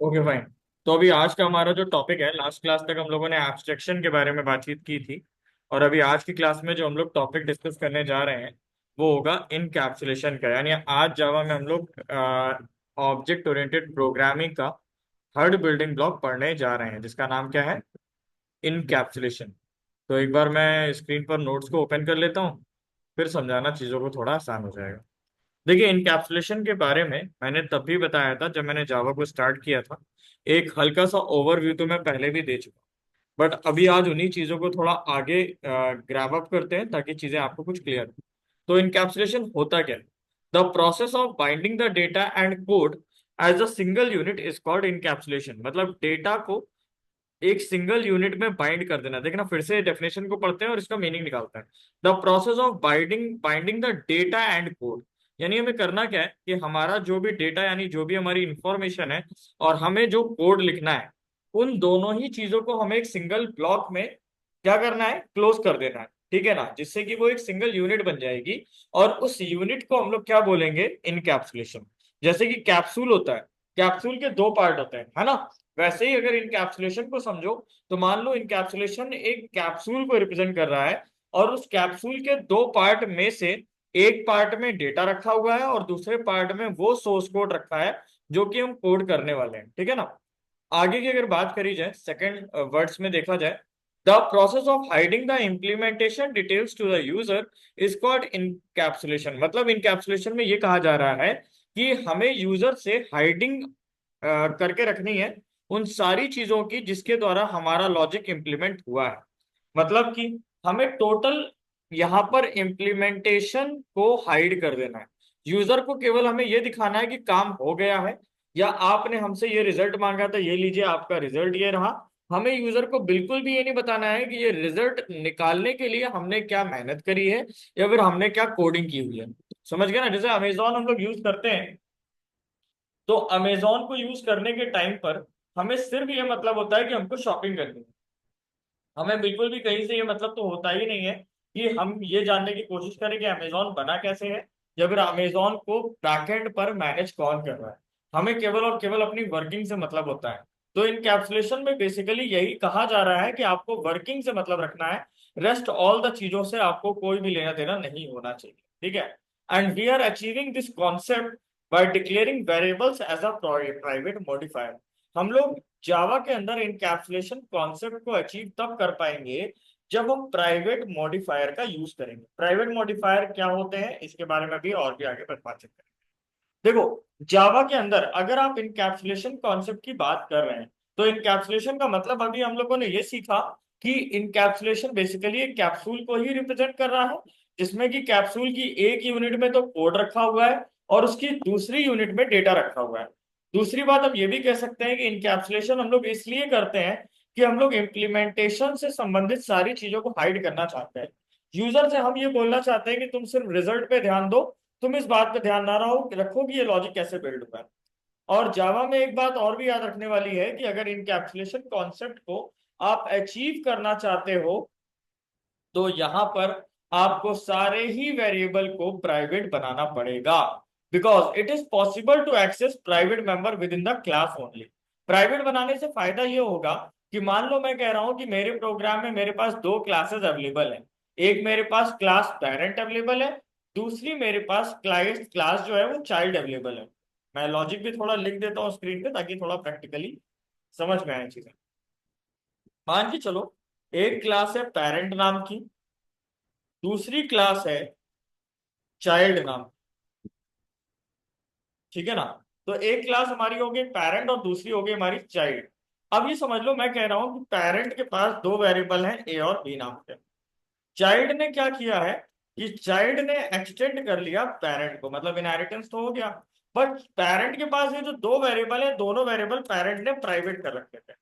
Okay fine. तो अभी आज का हमारा जो टॉपिक है, लास्ट क्लास तक हम लोगों ने एब्स्ट्रैक्शन के बारे में बातचीत की थी। और अभी आज की क्लास में जो हम लोग टॉपिक डिस्कस करने जा रहे हैं वो होगा इनकैप्सुलेशन का। यानी आज जावा में हम लोग ऑब्जेक्ट ओरिएंटेड प्रोग्रामिंग का थर्ड बिल्डिंग ब्लॉक पढ़ने जा रहे हैं, जिसका नाम क्या है? इनकैप्सुलेशन। तो एक बार मैं स्क्रीन पर नोट्स को ओपन कर लेता हूँ, फिर समझाना चीज़ों को थोड़ा आसान हो जाएगा। देखिए, इनकैप्सुलेशन के बारे में मैंने तब भी बताया था जब मैंने जावा को स्टार्ट किया था। एक हल्का सा ओवरव्यू तो मैं पहले भी दे चुका, बट अभी आज उन्हीं चीजों को थोड़ा आगे ग्रैब अप करते हैं ताकि चीजें आपको कुछ क्लियर हो। तो इनकैप्सुलेशन होता क्या है? The process of binding the data and code as a single unit is called encapsulation. मतलब डेटा को एक सिंगल यूनिट में बाइंड कर देना। देखना, फिर से डेफिनेशन को पढ़ते हैं और इसका मीनिंग निकालते हैं। The process of binding binding the data and code. यानी हमें करना क्या है कि हमारा जो भी डेटा यानी जो भी हमारी इंफॉर्मेशन है और हमें जो कोड लिखना है, उन दोनों ही चीजों को हमें एक सिंगल ब्लॉक में क्या करना है, क्लोज कर देना है। ठीक है ना, जिससे कि वो एक सिंगल यूनिट बन जाएगी। और उस यूनिट को हम लोग क्या बोलेंगे? इनकैप्सुलेशन। जैसे कि कैप्सूल होता है, कैप्सूल के दो पार्ट होते हैं, है ना? वैसे ही अगर इनकैप्सुलेशन को समझो तो मान लो इनकैप्सुलेशन एक कैप्सूल को रिप्रेजेंट कर रहा है, और उस कैप्सूल के दो पार्ट में से एक पार्ट में डेटा रखा हुआ है और दूसरे पार्ट में वो सोर्स कोड रखा है जो कि हम कोड करने वाले हैं। ठीक है ना? आगे की अगर बात करी जाए, सेकंड वर्ड्स में देखा जाए, the process of hiding the implementation details to the user is called encapsulation. मतलब इनकैप्सुलेशन में ये कहा जा रहा है कि हमें यूजर से हाइडिंग करके रखनी है उन सारी चीजों की जिसके द्वारा हमारा लॉजिक इंप्लीमेंट हुआ है। मतलब कि हमें टोटल यहाँ पर इम्प्लीमेंटेशन को हाइड कर देना है। यूजर को केवल हमें ये दिखाना है कि काम हो गया है, या आपने हमसे ये रिजल्ट मांगा था, ये लीजिए आपका रिजल्ट ये रहा। हमें यूजर को बिल्कुल भी ये नहीं बताना है कि ये रिजल्ट निकालने के लिए हमने क्या मेहनत करी है या फिर हमने क्या कोडिंग की हुई है। समझ गए ना? जैसे अमेजोन हम लोग यूज करते हैं, तो अमेजोन को यूज करने के टाइम पर हमें सिर्फ ये मतलब होता है कि हमको शॉपिंग करनी है। हमें बिल्कुल भी कहीं से ये मतलब तो होता ही नहीं है कि हम ये जानने की कोशिश करें कि अमेजोन बना कैसे है या फिर अमेजोन को बैकएंड पर मैनेज कौन कर रहा है। हमें केवल और केवल अपनी वर्किंग से मतलब होता है। तो इनकैप्सुलेशन में बेसिकली यही कहा जा रहा है कि आपको वर्किंग से मतलब रखना है। रेस्ट ऑल द चीजों से आपको कोई भी लेना देना नहीं होना चाहिए। ठीक है? And we are achieving this concept by declaring variables as a private modifier. हम लोग जावा के अंदर इनकैप्सुलेशन कॉन्सेप्ट को अचीव तब कर पाएंगे जब हम प्राइवेट मॉडिफायर का यूज करेंगे। प्राइवेट मॉडिफायर क्या होते हैं इसके बारे में भी और भी आगे बातचीत करेंगे। देखो, जावा के अंदर अगर आप इनकैप्सुलेशन कॉन्सेप्ट की बात कर रहे हैं, तो इनकैप्सुलेशन का मतलब अभी हम लोगों ने ये सीखा कि इनकैप्सुलेशन बेसिकली एक कैप्सूल को ही रिप्रेजेंट कर रहा है, जिसमें कि कैप्सूल की एक यूनिट में तो कोड रखा हुआ है और उसकी दूसरी यूनिट में डेटा रखा हुआ है। दूसरी बात हम ये भी कह सकते हैं कि इनकैप्सुलेशन हम लोग इसलिए करते हैं कि हम लोग इम्प्लीमेंटेशन से संबंधित सारी चीजों को हाइड करना चाहते हैं। यूजर से हम ये बोलना चाहते हैं कि तुम सिर्फ रिजल्ट पे ध्यान दो, तुम इस बात पे ध्यान ना रखो कि ये लॉजिक कैसे बिल्ड हुआ है। और जावा में एक बात और भी याद रखने वाली है कि अगर इनकैप्सुलेशन कॉन्सेप्ट को आप अचीव करना चाहते हो, तो यहां पर आपको सारे ही वेरिएबल को प्राइवेट बनाना पड़ेगा, because it is possible to access private member within the class only. Private बनाने से फायदा ये होगा कि मान लो मैं कह रहा हूं कि मेरे प्रोग्राम में मेरे पास दो क्लासेस अवेलेबल है। एक मेरे पास क्लास पेरेंट अवेलेबल है, दूसरी मेरे पास क्लास क्लास जो है वो चाइल्ड अवेलेबल है। मैं लॉजिक भी थोड़ा लिख देता हूँ स्क्रीन पे ताकि थोड़ा प्रैक्टिकली समझ में आए चीजें। मान के चलो, एक क्लास है पेरेंट नाम की, दूसरी क्लास है चाइल्ड नाम। ठीक है ना? तो एक क्लास हमारी हो गई पेरेंट और दूसरी हो गई हमारी चाइल्ड। अब ये समझ लो, मैं कह रहा हूं कि पेरेंट के पास दो वेरिएबल हैं ए और बी नाम के। चाइल्ड ने क्या किया है कि चाइल्ड ने एक्सटेंड कर लिया पेरेंट को, मतलब इनहेरिटेंस तो हो गया। बट पेरेंट के पास ये जो दो वेरिएबल है, दोनों वेरिएबल पेरेंट ने प्राइवेट कर रखे थे।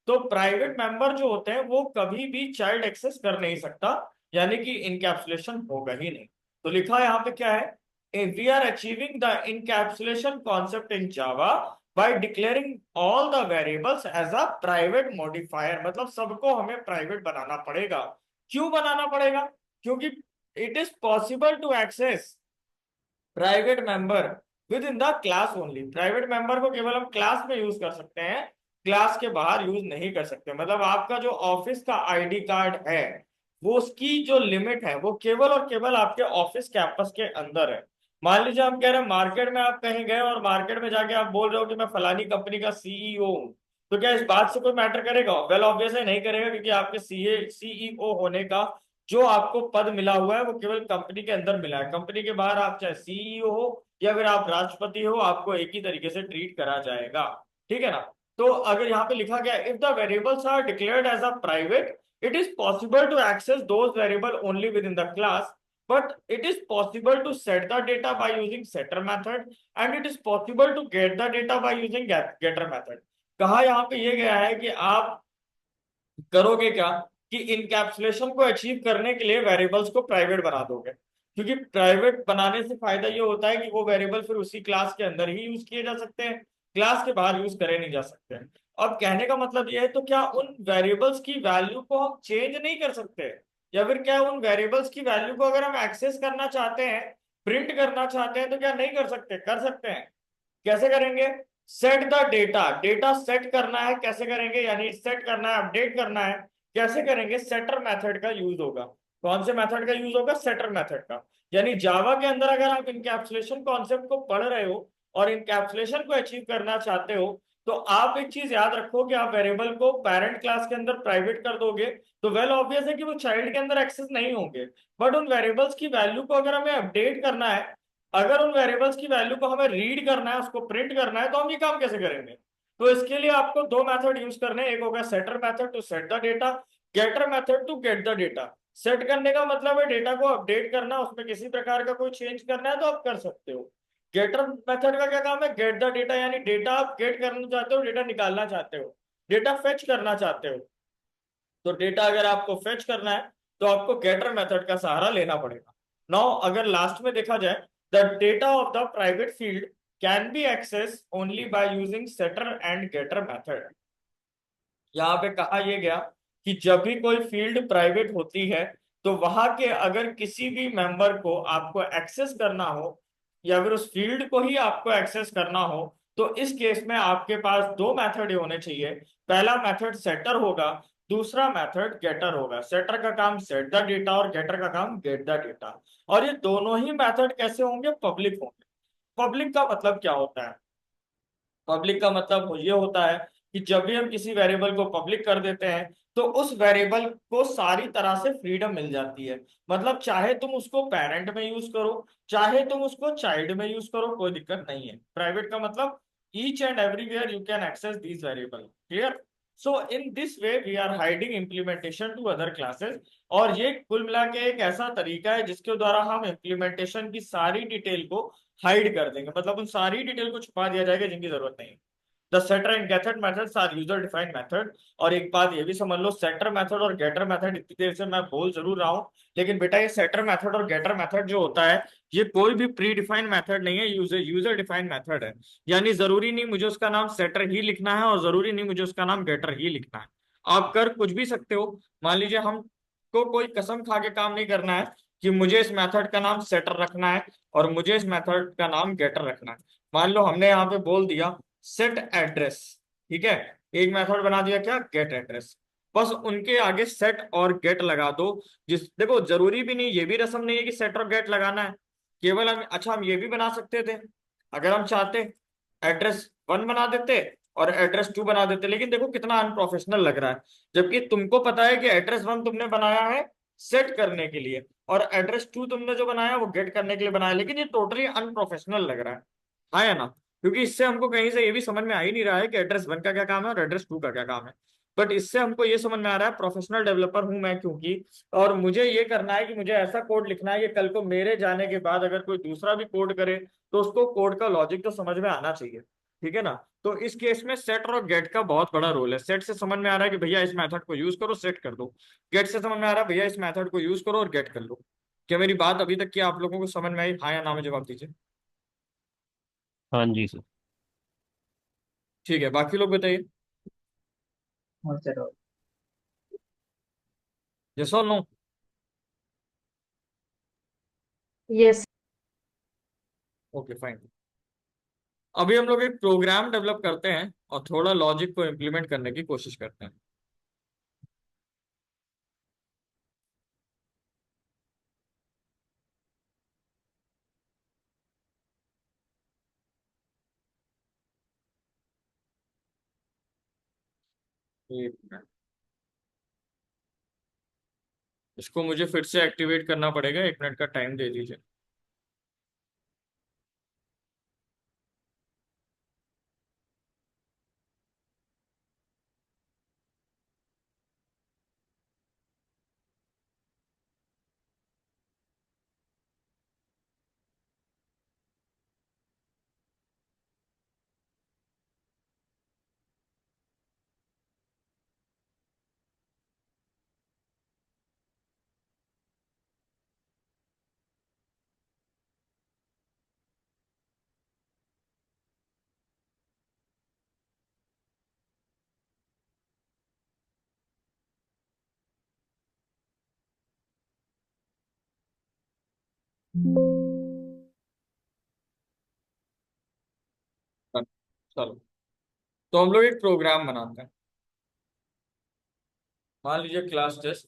तो प्राइवेट मेंबर जो होते हैं वो कभी भी चाइल्ड एक्सेस कर नहीं सकता, यानी कि इनकैप्सुलेशन होगा ही नहीं। तो लिखा है यहाँ पे क्या है, we are achieving the encapsulation concept in Java by declaring all the variables as a private modifier. मतलब सबको हमें प्राइवेट बनाना पड़ेगा। क्यों बनाना पड़ेगा? क्योंकि it is possible to access private member within the class only. Private member को केवल हम क्लास में यूज कर सकते हैं, क्लास के बाहर यूज नहीं कर सकते। मतलब आपका जो ऑफिस का आईडी कार्ड है, वो उसकी जो लिमिट है वो केवल और केवल आपके ऑफिस कैंपस के अंदर है। मान लीजिए हम कह रहे हैं मार्केट में आप कहीं गए और मार्केट में जाके आप बोल रहे हो कि मैं फलानी कंपनी का सीईओ हूँ, तो क्या इस बात से कोई मैटर करेगा? वेल ऑब्वियसली नहीं करेगा, क्योंकि आपके सीईओ होने का जो आपको पद मिला हुआ है वो केवल कंपनी के अंदर मिला है। कंपनी के बाहर आप चाहे सीईओ हो या फिर आप राष्ट्रपति हो, आपको एक ही तरीके से ट्रीट करा जाएगा। ठीक है ना? तो अगर यहाँ पे लिखा गया if the variables are declared as a private, it is possible to access those variable only within the class, but it is possible to set the data by using setter method, and it is possible to get the data by using getter method। कहा यहाँ पे ये गया है कि आप करोगे क्या कि इनकैप्सुलेशन को अचीव करने के लिए वेरिएबल्स को प्राइवेट बना दोगे, क्योंकि प्राइवेट बनाने से फायदा ये होता है कि वो वेरिएबल फिर उसी क्लास के अंदर ही यूज किए जा सकते हैं, क्लास के बाहर यूज करे नहीं जा सकते हैं। अब कहने का मतलब ये है, तो क्या उन वेरिएबल्स की वैल्यू को हम चेंज नहीं कर सकते? या फिर क्या उन वेरिएबल्स की वैल्यू को अगर हम एक्सेस करना चाहते हैं, प्रिंट करना चाहते हैं, तो क्या नहीं कर सकते? कर सकते हैं। कैसे करेंगे? Set the data, data set करना है, कैसे करेंगे? यानी सेट करना है, अपडेट करना है, कैसे करेंगे? सेटर मेथड का यूज होगा। कौन से मेथड का यूज होगा? सेटर मेथड का। यानी जावा के अंदर अगर आप इनकैप्सुलेशन कॉन्सेप्ट को पढ़ रहे हो और इनकैप्सुलेशन को अचीव करना चाहते हो, तो आप एक चीज याद रखो कि आप वेरिएबल को पेरेंट क्लास के अंदर प्राइवेट कर दोगे, तो वेल ऑब्वियस है कि वो चाइल्ड के अंदर एक्सेस नहीं होंगे। बट उन वेरिएबल्स की वैल्यू को अगर हमें अपडेट करना है, अगर उन वेरिएबल्स की वैल्यू को हमें रीड करना है, उसको प्रिंट करना है, तो हम ये काम कैसे करेंगे? तो इसके लिए आपको दो मेथड यूज करने हैं। एक होगा setter method to set the data, getter method to get the data. Set करने का मतलब है डेटा को अपडेट करना, उसमें किसी प्रकार का कोई चेंज करना है तो आप कर सकते हो। गेटर मेथड का क्या काम है? गेट द डेटा, यानी डेटा आप गेट करना चाहते हो, डेटा निकालना चाहते हो, डेटा फेच करना चाहते हो। तो डेटा अगर आपको फेच करना है तो आपको गेटर मेथड का सहारा लेना पड़ेगा। नाउ अगर लास्ट में देखा जाए, the data of the private field can be access only by using setter and getter method. यहाँ पे कहा यह गया कि जब भी कोई फील्ड प्राइवेट होती है, तो वहां के अगर किसी भी मेंबर को आपको एक्सेस करना हो या फिर उस फील्ड को ही आपको एक्सेस करना हो, तो इस केस में आपके पास दो मेथड होने चाहिए। पहला मेथड सेटर होगा, दूसरा मेथड गेटर होगा। सेटर का काम सेट द डेटा और गेटर का काम गेट द डेटा। और ये दोनों ही मेथड कैसे होंगे? पब्लिक होंगे। पब्लिक का मतलब क्या होता है? पब्लिक का मतलब ये होता है कि जब भी हम किसी वेरिएबल को पब्लिक कर देते हैं, तो उस वेरिएबल को सारी तरह से फ्रीडम मिल जाती है। मतलब चाहे तुम उसको पेरेंट में यूज करो, चाहे तुम उसको चाइल्ड में यूज करो, कोई दिक्कत नहीं है। प्राइवेट का मतलब each and everywhere you can access this variable. Clear? So in this way we are hiding implementation to other classes. और ये कुल मिला के एक ऐसा तरीका है जिसके द्वारा हम इम्प्लीमेंटेशन की सारी डिटेल को हाइड कर देंगे, मतलब उन सारी डिटेल को छुपा दिया जाएगा जिनकी जरूरत नहीं। The setter and getter methods are user defined method. और एक बात ये भी समझ लो, सेटर मेथड और गेटर मेथड इतनी देर से मैं बोल जरूर रहा हूँ, लेकिन बेटा ये सेटर मेथड और गेटर मेथड जो होता है, ये कोई भी प्री डिफाइंड मेथड नहीं है, यूजर यूजर डिफाइंड मेथड है। यानी जरूरी नहीं मुझे उसका नाम सेटर ही लिखना है और जरूरी नहीं मुझे उसका नाम गेटर ही लिखना है। आप कर कुछ भी सकते हो। मान लीजिए हमको कोई कसम खा के काम नहीं करना है कि मुझे इस मेथड का नाम सेटर रखना है और मुझे इस मेथड का नाम गेटर रखना है। मान लो हमने यहाँ पे बोल दिया सेट एड्रेस, ठीक है? एक मेथड बना दिया क्या? Get address. बस उनके आगे सेट और गेट लगा दो। जिस देखो जरूरी भी नहीं, ये भी रस्म नहीं है कि सेट और गेट लगाना है। केवल हम, अच्छा हम ये भी बना सकते थे अगर हम चाहते, एड्रेस वन बना देते और एड्रेस टू बना देते। लेकिन देखो कितना अनप्रोफेशनल लग रहा है, जबकि तुमको पता है कि एड्रेस वन तुमने बनाया है सेट करने के लिए और एड्रेस टू तुमने जो बनाया वो गेट करने के लिए बनाया, लेकिन ये टोटली अनप्रोफेशनल लग रहा है। हाँ या ना? क्योंकि इससे हमको कहीं से ये भी समझ में आ ही नहीं रहा है कि एड्रेस वन का क्या काम है और एड्रेस टू का क्या काम है। बट इससे हमको ये समझ में आ रहा है प्रोफेशनल डेवलपर हूं मैं क्योंकि, और मुझे ये करना है कि मुझे ऐसा कोड लिखना है कि कल को मेरे जाने के बाद अगर कोई दूसरा भी कोड करे तो उसको कोड का लॉजिक तो समझ में आना चाहिए। ठीक है ना? तो इस केस में सेट और गेट का बहुत बड़ा रोल है। सेट से समझ में आ रहा है कि भैया इस मेथड को यूज करो, सेट कर दो। गेट से समझ में आ रहा है भैया इस मेथड को यूज करो और गेट कर लो। क्या मेरी बात अभी तक की आप लोगों को समझ में आई? हाँ या ना में जवाब दीजिए। हाँ जी सर। ठीक है, बाकी लोग बताइए। हाँ सर। यस और नो? यस। Okay fine. अभी हम लोग एक प्रोग्राम डेवलप करते हैं और थोड़ा लॉजिक को इम्प्लीमेंट करने की कोशिश करते हैं। एक मिनट, इसको मुझे फिर से एक्टिवेट करना पड़ेगा, 1 मिनट का टाइम दे दीजिए। चलो, तो हम लोग एक प्रोग्राम बनाते हैं। मान लीजिए क्लास टेस्ट,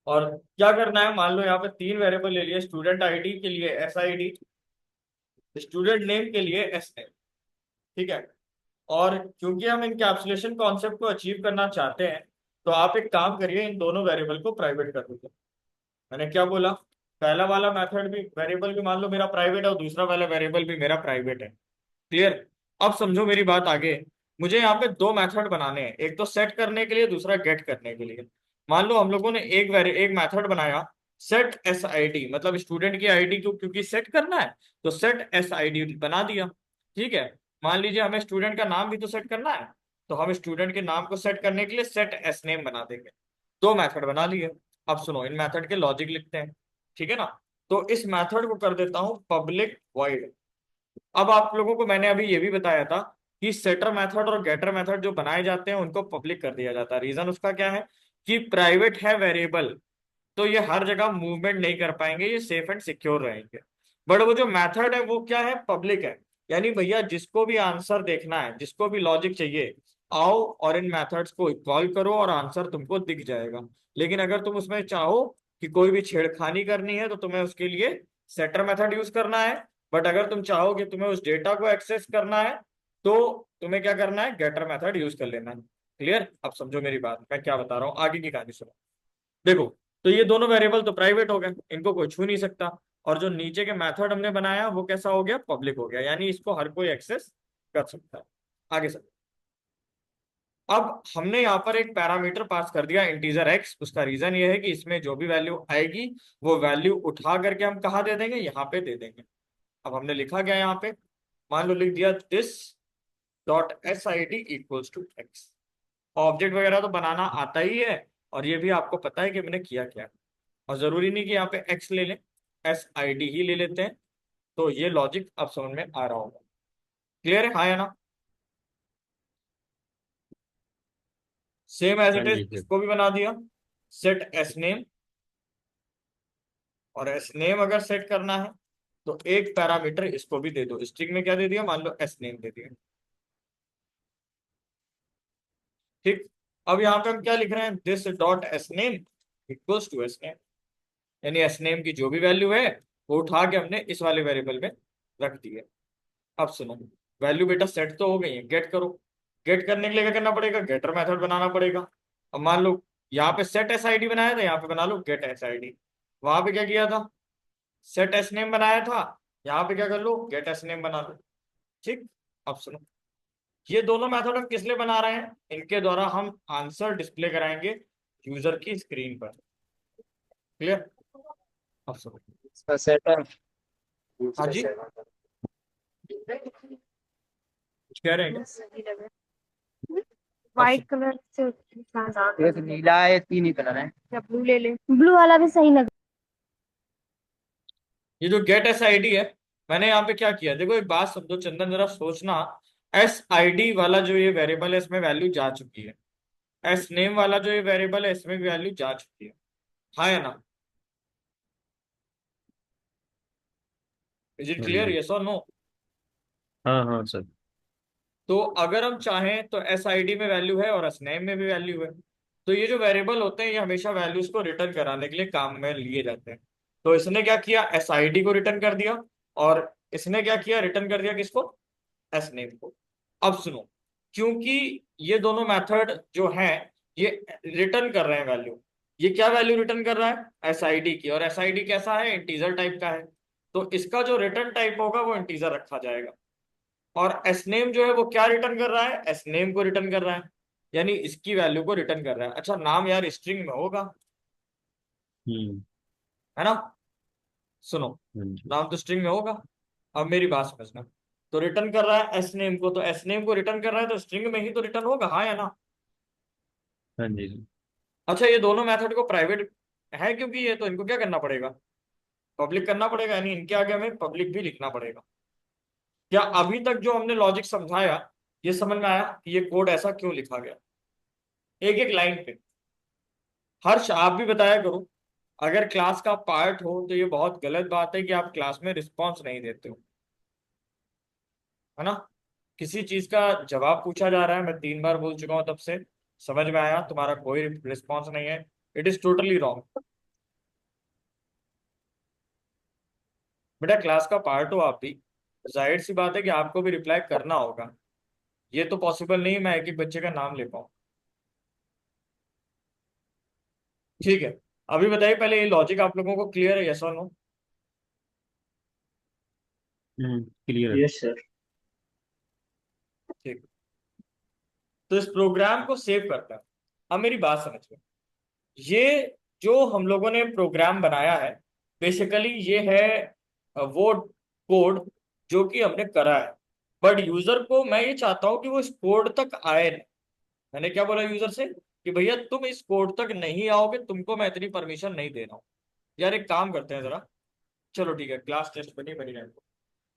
और क्या करना है, मान लो यहाँ पे 3 वेरिएबल ले लिए, स्टूडेंट आईडी के लिए SID, स्टूडेंट नेम के लिए SNAME। ठीक है। और क्योंकि हम इनकैप्सुलेशन कॉन्सेप्ट को अचीव करना चाहते हैं, तो आप एक काम करिए, इन दोनों वेरिएबल को प्राइवेट कर दीजिए। मैंने क्या बोला, पहला वाला मेथड भी, वेरिएबल भी मान लो मेरा प्राइवेट है, और दूसरा वाला वेरिएबल भी मेरा प्राइवेट है। क्लियर। अब समझो मेरी बात आगे। मुझे यहाँ पे 2 मेथड बनाने हैं, एक तो सेट करने के लिए, दूसरा गेट करने के लिए। मान लो हम लोगों ने एक मेथड बनाया, सेट SID, मतलब स्टूडेंट की आईडी को क्योंकि सेट करना है, तो सेट SID बना दिया। ठीक है। मान लीजिए हमें स्टूडेंट का नाम भी तो सेट करना है, तो हम स्टूडेंट के नाम को सेट करने के लिए सेट SNAME बना देंगे। 2 मेथड बना लिए। अब सुनो, इन मेथड के लॉजिक लिखते हैं। ठीक है ना। तो इस मेथड को कर देता हूं पब्लिक वॉइड। अब आप लोगों को मैंने अभी ये भी बताया था कि सेटर मेथड और गेटर मेथड जो बनाए जाते हैं उनको पब्लिक कर दिया जाता है। रीजन उसका क्या है, कि प्राइवेट है वेरिएबल, तो ये हर जगह मूवमेंट नहीं कर पाएंगे, ये सेफ एंड सिक्योर रहेंगे। बट वो जो मेथड है वो क्या है, पब्लिक है। यानी भैया जिसको भी आंसर देखना है, जिसको भी लॉजिक चाहिए, आओ और इन मेथड्स को कॉल करो और आंसर तुमको दिख जाएगा। लेकिन अगर तुम उसमें चाहो कि कोई भी छेड़खानी करनी है, तो तुम्हें उसके लिए सेटर मेथड यूज करना है। बट अगर तुम चाहो कि तुम्हें उस डेटा को एक्सेस करना है, तो तुम्हें क्या करना है, गेटर मेथड यूज कर लेना है। क्लियर। अब समझो मेरी बात, मैं क्या बता रहा हूँ, आगे की कहानी सुनो। देखो, तो ये दोनों वेरिएबल तो प्राइवेट हो गए, इनको कोई छू नहीं सकता। और जो नीचे के मेथड हमने बनाया वो कैसा हो गया, पब्लिक हो गया, यानी इसको हर कोई एक्सेस कर सकता है। आगे सर, अब हमने यहाँ पर एक पैरामीटर पास कर दिया, इंटीजर x। उसका रीजन ये है कि इसमें जो भी वैल्यू आएगी, वो वैल्यू उठा करके हम कहाँ दे देंगे, यहाँ पे दे देंगे। अब हमने लिखा गया यहाँ पे, मान लो लिख दिया this dot SID equals to x। Object वगैरह तो बनाना आता ही है, और ये भी आपको पता है कि मैंने किया क्या। और जरूरी नहीं कि यहाँ पे x ले लें, SID ही ले लेते हैं। तो ये लॉजिक अब समझ में आ रहा होगा। क्लियर है, हाँ या ना। सेम एज हाँ इट इज जी सर। इसको भी बना दिया, सेट SNAME। और SNAME अगर सेट करना है, तो एक पैरामीटर इसको भी दे दो, स्ट्रिंग में क्या दे दिया, मान लो SNAME दे दिया। ठीक। अब यहाँ पे हम क्या लिख रहे हैं, this dot SNAME equals to SNAME। यानी SNAME की जो भी वैल्यू है, वो उठा के हमने इस वाले वेरिएबल में रख दी है। अब सुनो, वैल्यू बेटा सेट तो हो गई है, गेट करो। गेट करने के लिए क्या करना पड़ेगा, गेटर मेथड बनाना पड़ेगा। अब मान लो यहाँ पे सेट SID बनाया था, यहाँ पे बना लो गेट SID। वहां पे क्या किया था, सेट SNAME बनाया था, यहाँ पे क्या कर लो, गेट SNAME बना लो। ठीक। अब सुनो, ये दोनों मेथड हम किस लिए बना रहे हैं, इनके द्वारा हम आंसर डिस्प्ले कराएंगे यूजर की स्क्रीन पर। क्लियर। अब सुनो। इसका सेटअप हाँ दूसरे जी, से कुछ कह रहे हैं क्या। सही लगे। अब व्हाइट सुनो, कलर से एक नीला है, 3 ही कलर है। या ब्लू ले ले, ब्लू वाला भी सही लगा। ये जो गेट SID है, मैंने यहाँ पे क्या किया, देखो एक बात समझो चंदन, जरा सोचना। SID वाला जो ये वेरिएबल है, इसमें वैल्यू जा चुकी है। SNAME वाला जो ये वेरिएबल है, इसमें भी वैल्यू जा चुकी है। हाँ या ना। इज इट हाँ क्लियर, जी। यस और नो। हाँ हाँ सर। तो अगर हम चाहें तो एस आई डी में वैल्यू है और एस नेम में भी वैल्यू है। तो ये जो वेरिएबल होते हैं ये हमेशा वैल्यूज को रिटर्न कराने के लिए काम में लिए जाते हैं। तो इसने क्या किया, एस आई डी को रिटर्न कर दिया, और इसने क्या किया, रिटर्न कर दिया किसको, एस नेम को। अब सुनो, क्योंकि ये दोनों मेथड जो हैं ये रिटर्न कर रहे हैं वैल्यू, ये क्या वैल्यू रिटर्न कर रहा है, एस आई डी की, और एस आई डी कैसा है, इंटीजर टाइप का है। तो इसका जो रिटर्न टाइप होगा वो इंटीजर रखा जाएगा। और एस नेम जो है वो क्या रिटर्न कर रहा है, एस नेम को रिटर्न कर रहा है, यानी इसकी वैल्यू को रिटर्न कर रहा है। अच्छा, नाम यार स्ट्रिंग में होगा, हम्म। है ना। सुनो, हाँ जी। नाम तो स्ट्रिंग में होगा। अब मेरी बात समझना, तो रिटर्न कर रहा है एस नेम को, तो एस नेम को रिटर्न कर रहा है तो स्ट्रिंग में ही तो रिटर्न होगा, हाँ या ना। हाँ जी सर। अच्छा, ये दोनों मेथड को प्राइवेट है क्योंकि ये, तो इनको क्या करना पड़ेगा, पब्लिक करना पड़ेगा, यानी इनके आगे हमें पब्लिक भी लिखना पड़ेगा। क्या अभी तक जो हमने लॉजिक समझाया ये समझ में आया कि ये कोड ऐसा क्यों लिखा गया, एक एक लाइन पे। हर्ष आप भी बताया करो, अगर क्लास का पार्ट हो तो ये बहुत गलत बात है कि आप क्लास में रिस्पॉन्स नहीं देते हो, है ना। किसी चीज का जवाब पूछा जा रहा है, मैं 3 बार बोल चुका हूं तब से, समझ में आया, तुम्हारा कोई रिस्पॉन्स नहीं है, इट इज टोटली रॉन्ग। बेटा क्लास का पार्ट हो आप भी, जाहिर सी बात है कि आपको भी रिप्लाई करना होगा। ये तो पॉसिबल नहीं है मैं एक एक बच्चे का नाम ले पाऊँ। ठीक है, अभी बताइए पहले, ये लॉजिक आप लोगों को क्लियर है, यस और नो। क्लियर है। Yes sir. ठीक, तो इस प्रोग्राम को सेव करता है। अब मेरी बात समझिए, ये जो हम लोगों ने प्रोग्राम बनाया है, बेसिकली ये है वो कोड जो कि हमने करा है, बट यूजर को मैं ये चाहता हूं कि वो इस कोड तक आए नहीं। मैंने क्या बोला यूजर से कि भैया तुम इस कोड तक नहीं आओगे, तुमको मैं इतनी परमिशन नहीं दे रहा हूँ। यार एक काम करते हैं जरा, चलो ठीक है, क्लास टेस्ट बनी बनी रहे।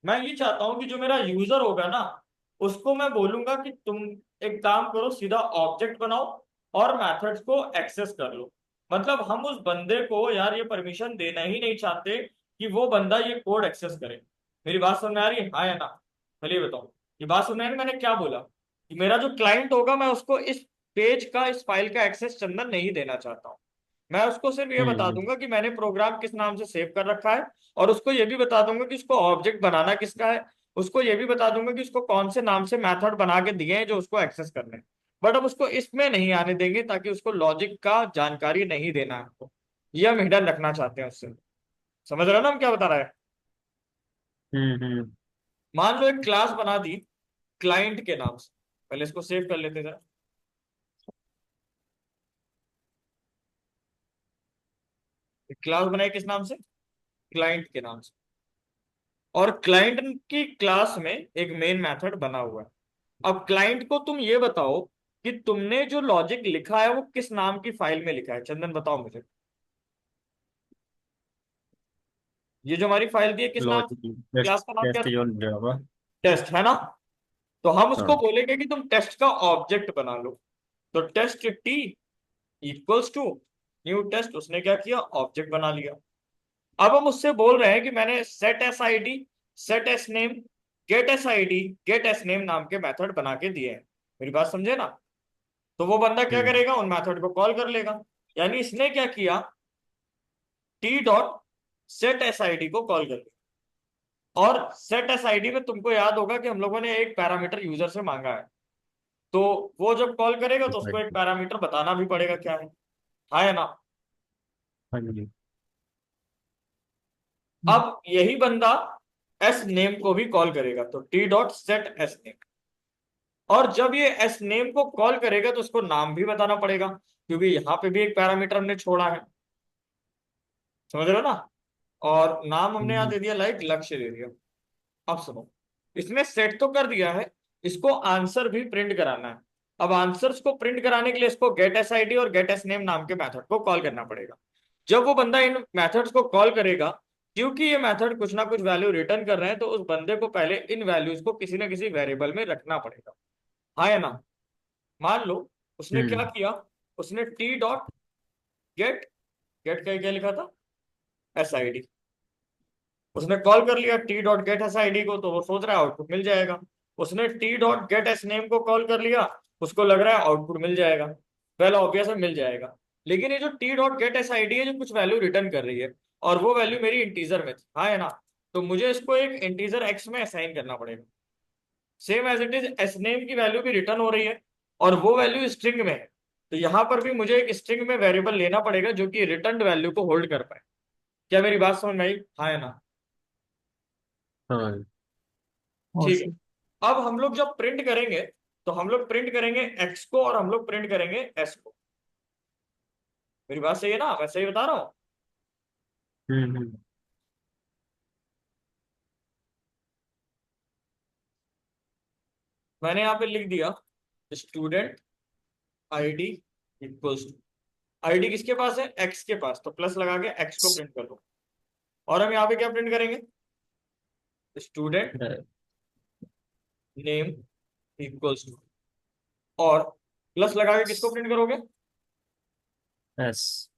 मैं ये चाहता हूँ कि जो मेरा यूजर होगा ना, उसको मैं बोलूंगा कि तुम एक काम करो, सीधा ऑब्जेक्ट बनाओ और मेथड्स को एक्सेस कर लो। मतलब हम उस बंदे को यार ये परमिशन देना ही नहीं चाहते कि वो बंदा ये कोड एक्सेस करे। मेरी बात समझ में आ रही है, हाँ या ना। चलिए बताओ, ये बात समझ में आ रही है? मैंने क्या बोला कि मेरा जो क्लाइंट होगा मैं उसको इस पेज का, इस फाइल का एक्सेस चंदन नहीं देना चाहता हूँ। मैं उसको सिर्फ ये बता हम्म। दूंगा कि मैंने प्रोग्राम किस नाम से सेव कर रखा है, और उसको ये भी बता दूंगा कि उसको ऑब्जेक्ट बनाना किसका है, उसको ये भी बता दूंगा कि उसको कौन से नाम से मेथड बना के दिए हैं जो उसको एक्सेस करने हैं। बट अब उसको इसमें नहीं आने देंगे ताकि उसको लॉजिक का जानकारी नहीं देना है हमको, ये हम हिडन रखना चाहते हैं उससे। समझ रहे हो ना हम क्या बता रहे हैं। हम्म। मान लो एक क्लास बना दी क्लाइंट के नाम से, पहले इसको सेव कर लेते जरा। क्लास बनाई किस नाम से, क्लाइंट के नाम से, और क्लाइंट की क्लास में एक मेन मेथड बना हुआ है। अब क्लाइंट को तुम ये बताओ कि तुमने जो लॉजिक लिखा है वो किस नाम की फाइल में लिखा है, चंदन बताओ मुझे। ये जो हमारी फाइल दी है किस नाम, लॉजिक टेस्ट क्लास का नाम क्या टेस्ट था, ऑन जावा। टेस्ट, है ना। तो हम उसको हाँ। बोलेंगे कि तुम टेस्ट का ऑब्जेक्ट बना लो। तो test t equals to new test, उसने क्या किया, ऑब्जेक्ट बना लिया। अब हम उससे बोल रहे हैं कि मैंने set S I D, set S name, get S I D, get S name नाम के मेथड बना के दिए हैं। मेरी बात समझे ना। तो वो बंदा क्या हम्म। करेगा, उन मेथड को कॉल कर लेगा। यानी इसने क्या किया, T dot set S I D को कॉल कर लिया। और सेट एस आई डी में तुमको याद होगा कि हम लोगों ने एक पैरामीटर यूजर से मांगा है, तो वो जब कॉल करेगा तो उसको एक पैरामीटर बताना भी पड़ेगा क्या है, हाँ या ना। हाँ जी। अब यही बंदा एस नेम को भी कॉल करेगा, तो T dot set S name. और जब ये एस नेम को कॉल करेगा तो उसको नाम भी बताना पड़ेगा, क्योंकि यहाँ पे भी एक पैरामीटर हमने छोड़ा है, समझ रहे हो ना। और नाम हमने यहाँ हम्म। दे दिया, लाइक लक्ष्य दे दिया। अब सुनो, इसने सेट तो कर दिया है, इसको आंसर भी प्रिंट कराना है। अब आंसर्स को प्रिंट कराने के लिए इसको गेट एस आई डी और गेट एस नेम नाम के मेथड को कॉल करना पड़ेगा। जब वो बंदा इन मेथड्स को कॉल करेगा, क्योंकि ये मेथड कुछ ना कुछ वैल्यू रिटर्न कर रहे हैं, तो उस बंदे को पहले इन वैल्यूज को किसी ना किसी वेरिएबल में रखना पड़ेगा, हाँ या ना। मान लो उसने क्या हम्म। किया, उसने टी डॉट गेट, गेट का क्या लिखा था, एस आई डी, उसने कॉल कर लिया T dot gate S ID को, तो वो सोच रहा है आउटपुट मिल जाएगा। उसने T dot gate S name को कॉल कर लिया, उसको लग रहा है आउटपुट मिल जाएगा। वेल ऑब्वियस है मिल जाएगा। लेकिन ये जो T dot gate S ID है जो कुछ वैल्यू रिटर्न कर रही है, और वो वैल्यू मेरी इंटीजर में थी, हाँ है ना। तो मुझे इसको एक इंटीजर एक्स में असाइन करना पड़ेगा। Same as it is S name की वैल्यू भी रिटर्न हो रही है, और वो वैल्यू स्ट्रिंग में है। तो यहाँ पर भी मुझे एक स्ट्रिंग में वेरिएबल लेना पड़ेगा जो कि रिटर्न वैल्यू को होल्ड कर पाए। क्या मेरी बात समझ में आई, हाँ है ना। हाँ। और ठीक है। सर। अब हम लोग जब प्रिंट करेंगे, तो हम लोग प्रिंट करेंगे एक्स को और हम लोग प्रिंट करेंगे एस को। मेरी बात सही है ना, मैं सही बता रहा हूँ। हम्म। मैंने यहाँ पे लिख दिया student ID equals to, ID किसके पास है, एक्स के पास, तो प्लस लगा के एक्स को प्रिंट कर दो। और हम यहाँ पे क्या प्रिंट करेंगे, स्टूडेंट नेम इक्वल्स टू, और प्लस लगा के किसको प्रिंट करोगे, एस।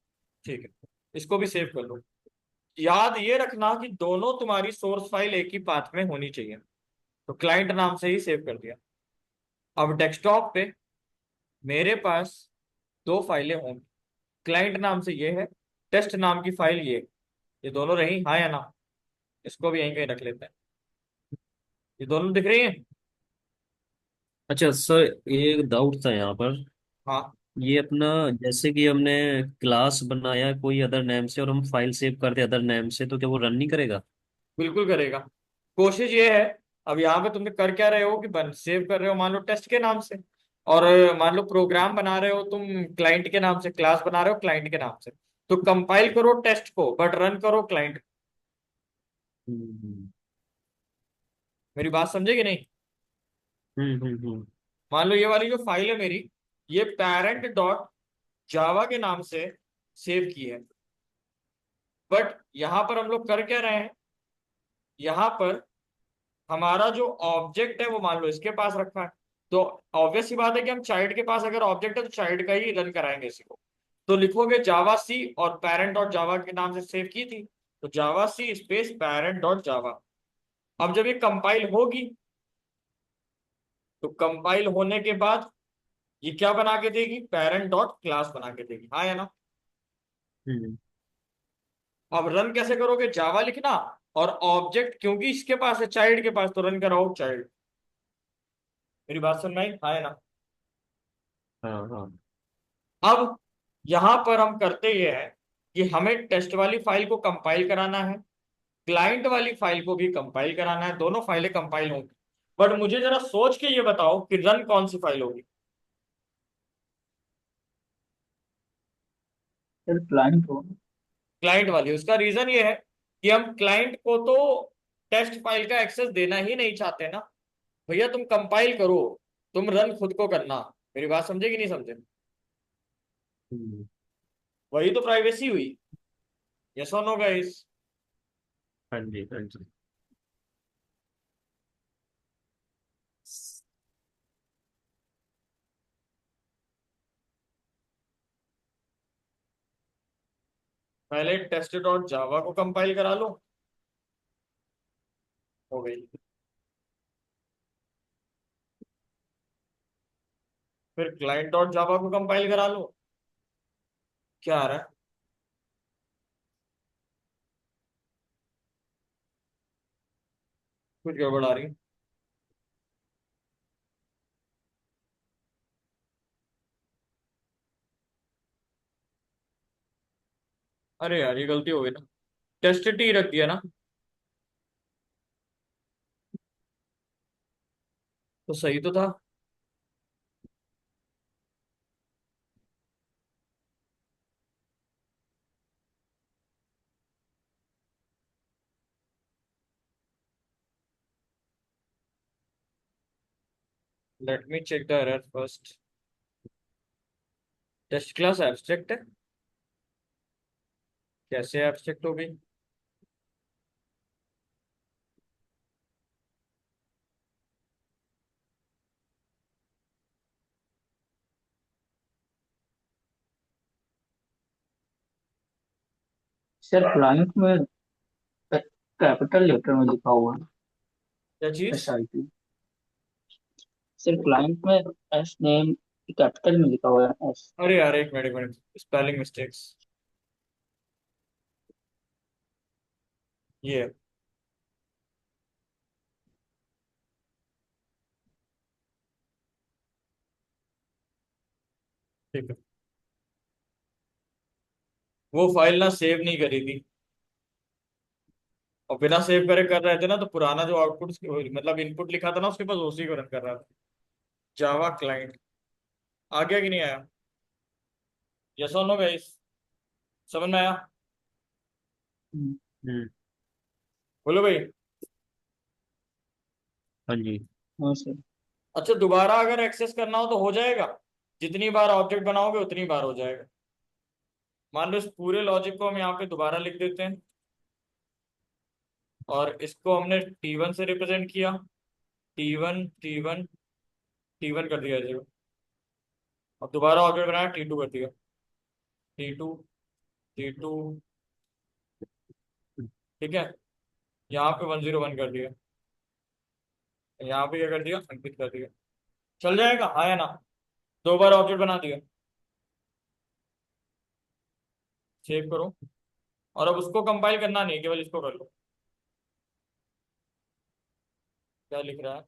ठीक है। इसको भी सेव कर लो। याद ये रखना कि दोनों तुम्हारी सोर्स फाइल एक ही पाथ में होनी चाहिए। तो क्लाइंट नाम से ही सेव कर दिया। अब डेस्कटॉप पे मेरे पास दो फाइलें होंगी। क्लाइंट नाम से ये है, टेस्ट नाम की फाइल ये दोनों रही, हाँ या ना। इसको भी यहीं कहीं रख लेते हैं। ये दोनों दिख रही हैं। अच्छा सर, एक डाउट था यहाँ पर। हाँ ये अपना, जैसे कि हमने क्लास बनाया कोई अदर नेम से और हम फाइल सेव करते अदर नेम से, तो क्या वो रन नहीं करेगा? बिल्कुल करेगा। कोशिश ये है, अब यहाँ पे तुम कर क्या रहे हो कि बन सेव कर रहे हो मान लो टेस्ट के नाम से, और मान लो प्रोग्राम बना रहे हो तुम क्लाइंट के नाम से, क्लास बना रहे हो क्लाइंट के नाम से। तो कंपाइल करो टेस्ट को बट रन करो क्लाइंट। हम्म मेरी बात समझे कि नहीं। हम्म। मान लो ये वाली जो फाइल है मेरी, ये पेरेंट डॉट जावा के नाम से सेव की है। बट यहाँ पर हम लोग कर क्या रहे हैं, यहाँ पर हमारा जो ऑब्जेक्ट है वो मान लो इसके पास रखा है। तो ऑब्वियस सी बात है कि हम चाइल्ड के पास अगर ऑब्जेक्ट है तो चाइल्ड का ही रन कराएंगे इसी को। तो लिखोगे जावा सी और पेरेंट डॉट जावा के नाम से सेव की थी, तो जावा सी स्पेस पेरेंट डॉट जावा। अब जब ये कंपाइल होगी, तो कंपाइल होने के बाद ये क्या बना के देगी, पेरेंट डॉट क्लास बना के देगी, हाँ या ना। हम्म अब रन कैसे करोगे, जावा लिखना, और ऑब्जेक्ट क्योंकि इसके पास है चाइल्ड के पास, तो रन कराओ चाइल्ड। मेरी बात सुन में आई, हाँ या ना। हाँ हाँ। अब यहां पर हम करते ये है कि हमें टेस्ट वाली फाइल को कंपाइल कराना है, क्लाइंट वाली फाइल को भी कंपाइल कराना है, दोनों फाइलें कंपाइल होंगी। बट मुझे जरा सोच के ये बताओ कि रन कौन सी फाइल होगी। सर क्लाइंट हो। क्लाइंट वाली। उसका रीजन ये है कि हम क्लाइंट को तो टेस्ट फाइल का एक्सेस देना ही नहीं चाहते ना। भैया तुम कंपाइल करो, तुम रन खुद को करना। मेरी बात समझे कि नहीं समझे। हम्म, वही तो प्राइवेसी हुई। यस और नो गाइस। हाँ जी हाँ जी। पहले टेस्ट डॉट जावा को कंपाइल करा लो, हो गई। फिर क्लाइंट डॉट जावा को कंपाइल करा लो। क्या आ रहा है, कुछ गड़बड़ आ रही है। अरे यार ये गलती हो गई ना, टेस्ट टी रख दिया ना, तो सही तो था। Let me check the error first. Test class abstract है, कैसे एब्स्ट्रैक्ट हो गई। सर क्लाइंट में कैपिटल लेटर में लिखा हुआ है। क्या चीज? SIP। सिर्फ क्लाइंट में एस नेम कैपिटल में लिखा हुआ है, एस। अरे यार, एक मिनट, स्पेलिंग मिस्टेक्स। ये है। ठीक है। वो फाइल ना सेव नहीं करी थी, और बिना सेव करे कर रहे थे ना, तो पुराना जो आउटपुट मतलब इनपुट लिखा था ना उसके पास, उसी को रन कर रहा था। जावा क्लाइंट। आ गया कि नहीं आया? यस और नो गाइस? समझ में आया? हम्म, हम्म। बोलो भाई। हाँ जी। हाँ सर। अच्छा, दोबारा अगर एक्सेस करना हो तो हो जाएगा? जितनी बार ऑब्जेक्ट बनाओगे उतनी बार हो जाएगा। मान लो इस पूरे लॉजिक को हम यहाँ पे दोबारा लिख देते हैं, और इसको हमने T1 से रिप्रेजेंट किया। T1 T1 T1 कर दिया जीरो। और दोबारा ऑब्जेक्ट बनाया, T2 कर दिया। T2 T2। ठीक है। यहाँ पे 101 कर दिया। यहाँ पे क्या कर दिया, अंकित कर दिया। चल जाएगा, हाँ या ना? दो बार ऑब्जेक्ट बना दिया। सेव करो। और अब उसको कंपाइल करना नहीं है, केवल इसको कर लो। क्या लिख रहा है?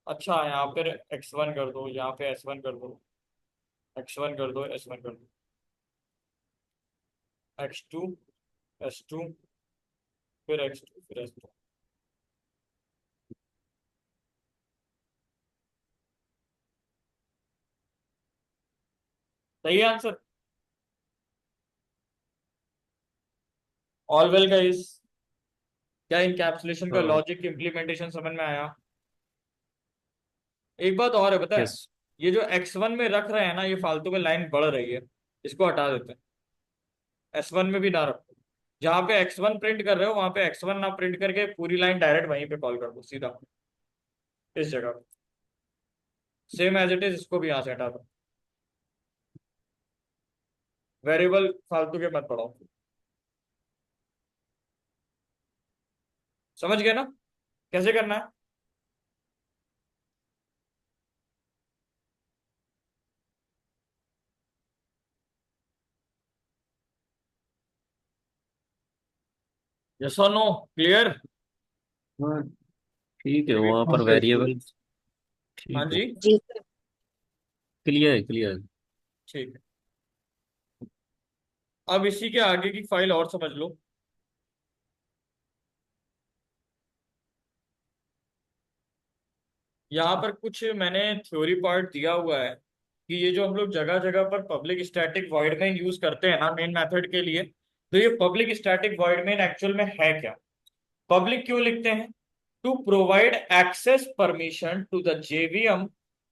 अच्छा, यहाँ पे X1 कर दो, यहाँ पे S1 कर दो। X1 कर दो, S1 कर दो। X2 S2, फिर X2, फिर S2। सही है आंसर? All well guys. क्या इनकैप्सुलेशन का हाँ। लॉजिक इम्प्लीमेंटेशन समझ में आया? एक बात और है, पता है? यस। ये जो X1 में रख रहे हैं ना, ये फालतू में लाइन बढ़ रही है। इसको हटा देते हैं। S1 में भी ना रखो। जहां पे X1 प्रिंट कर रहे हो वहां पे X1 ना प्रिंट करके पूरी लाइन डायरेक्ट वहीं पे कॉल कर दो सीधा, इस जगह पे। सेम एज इट इज, इसको भी यहाँ से हटा दो। वेरिएबल फालतू के मत पढ़ो। समझ गए ना कैसे करना है? यस और नो? क्लियर? हाँ ठीक है, वहाँ हाँ पर सर जी। वेरिएबल। हाँ ठीक है। जी। जी। क्लियर है, क्लियर। ठीक है। अब इसी के आगे की फाइल और समझ लो। यहाँ पर कुछ मैंने थ्योरी पार्ट दिया हुआ है कि ये जो हम लोग जगह जगह पर public static void main use करते हैं ना मेन मेथड के लिए, तो ये public static void main actual में है क्या? पब्लिक क्यों लिखते हैं? To provide access permission to the JVM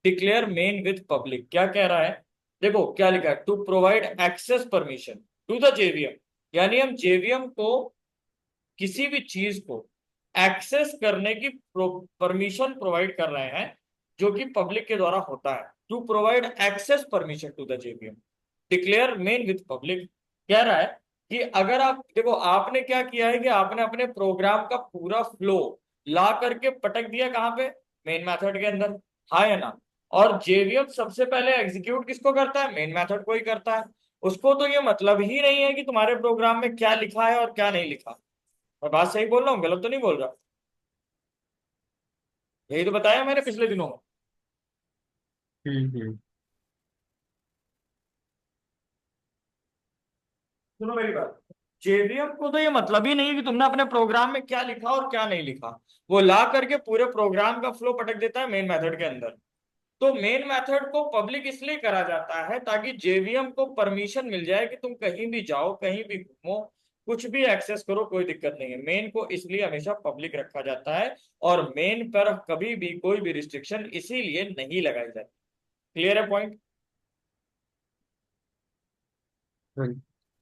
declare main with public. क्या कह रहा है? देखो क्या लिखा है, to provide access permission to the JVM. यानी हम जेवीएम को किसी भी चीज को एक्सेस करने की परमिशन प्रोवाइड कर रहे हैं, जो कि पब्लिक के द्वारा होता है। To provide access permission to the JVM declare main with public. कह रहा है कि अगर आप देखो, आपने क्या किया है कि आपने अपने प्रोग्राम का पूरा फ्लो ला करके पटक दिया कहाँ पे, मेन मेथड के अंदर। हाँ या ना? और जेवीएम सबसे पहले एग्जीक्यूट किसको करता है? मेन मेथड को ही करता है। उसको तो ये मतलब ही नहीं है कि तुम्हारे प्रोग्राम में क्या लिखा है और क्या नहीं लिखा। मैं बात सही बोल रहा हूँ, गलत तो नहीं बोल रहा? यही तो बताया मैंने पिछले दिनों में। हम्म। सुनो मेरी बात। जेवीएम को तो ये मतलब ही नहीं है कि तुमने अपने प्रोग्राम में क्या लिखा और क्या नहीं लिखा। वो ला करके पूरे प्रोग्राम का फ्लो पटक देता है मेन मेथड के अंदर। तो मेन मेथड को पब्लिक इसलिए करा जाता है ताकि जेवीएम को परमिशन मिल जाए कि तुम कहीं भी जाओ, कहीं भी घूमो, कुछ भी एक्सेस करो, कोई दिक्कत नहीं है। मेन को इसलिए हमेशा पब्लिक रखा जाता है, और मेन पर कभी भी कोई भी रिस्ट्रिक्शन इसीलिए नहीं लगाई जाती। क्लियर है पॉइंट? हाँ।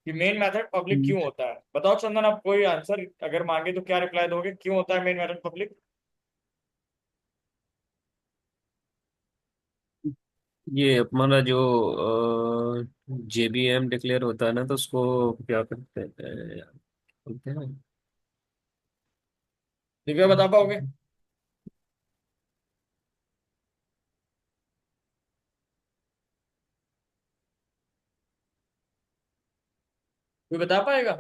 कि मेन मेथड पब्लिक हम्म। क्यों होता है? बताओ चंदन, आप कोई आंसर अगर मांगे तो क्या रिप्लाई दोगे, क्यों होता है मेन मेथड पब्लिक? ये हमारा जो JVM डिक्लेयर होता है ना, तो उसको क्या करते हैं यार, बोलते हैं दिव्या बता पाओगे? कोई बता पाएगा?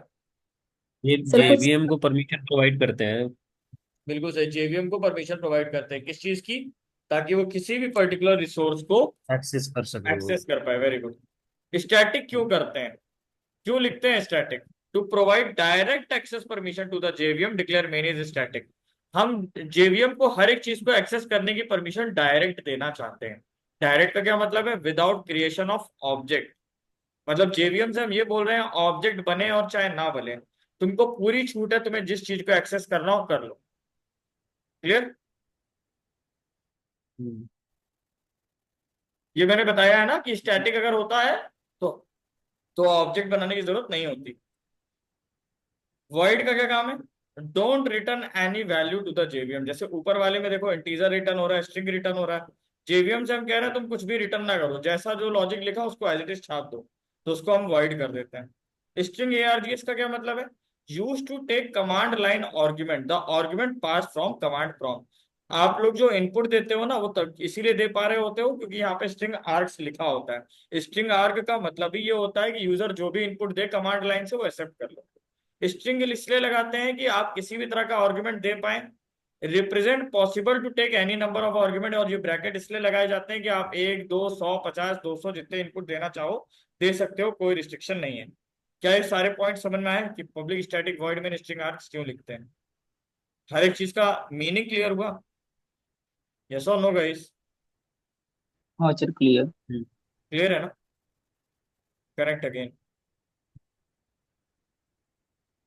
ये सर कुछ जेवीएम को परमिशन प्रोवाइड करते हैं। बिल्कुल सही, जेवीएम को परमिशन प्रोवाइड करते हैं, किस चीज की? ताकि वो किसी भी पर्टिकुलर रिसोर्स को एक्सेस कर सके वो। एक्सेस कर पाए। Very good. स्टैटिक क्यों करते हैं, क्यों लिखते हैं static? To provide direct access permission to the JVM declare main is static. हम जेवीएम को हर एक चीज को एक्सेस करने की परमिशन डायरेक्ट देना चाहते हैं। डायरेक्ट का क्या मतलब है? Without creation of object. मतलब जेवीएम से हम ये बोल रहे हैं ऑब्जेक्ट बने और चाहे ना बने, तुमको पूरी छूट है, तुम्हें जिस चीज को एक्सेस करना हो कर लो। क्लियर? हम्म। ये मैंने बताया है ना कि स्टैटिक अगर होता है तो ऑब्जेक्ट बनाने की जरूरत नहीं होती। वॉइड का क्या काम है? Don't return any value to the JVM. जैसे ऊपर वाले में देखो इंटीजर रिटर्न हो रहा है, स्ट्रिंग रिटर्न हो रहा है। जेवीएम से हम कह रहे हैं तुम कुछ भी रिटर्न ना करो, जैसा जो लॉजिक लिखा उसको एज इट इज छाप दो। तो उसको हम वॉइड कर देते हैं। स्ट्रिंग एआरजीएस का क्या मतलब है? Use to take command line argument, the argument pass from command prompt. आप लोग जो इनपुट देते हो ना, वो तब इसीलिए दे पा रहे होते हो क्योंकि यहाँ पे स्ट्रिंग आर्ग्स लिखा होता है। स्ट्रिंग आर्ग का मतलब ही ये होता है कि यूजर जो भी इनपुट दे कमांड लाइन से वो एक्सेप्ट कर लो। स्ट्रिंग इसलिए लगाते हैं कि आप किसी भी तरह का आर्गुमेंट दे पाए। Represent possible to take any number of argument, और ये ब्रैकेट इसलिए लगाए जाते हैं कि आप 1 2 100 50 200 जितने इनपुट देना चाहो दे सकते हो, कोई रिस्ट्रिक्शन नहीं है। क्या ये सारे पॉइंट समझ में आए कि पब्लिक स्टैटिक वॉइड में स्ट्रिंग आर्ग्स क्यों लिखते हैं? हर एक चीज का मीनिंग क्लियर हुआ? यस और नो गाइस? हाँ सर क्लियर। क्लियर है ना? Correct again.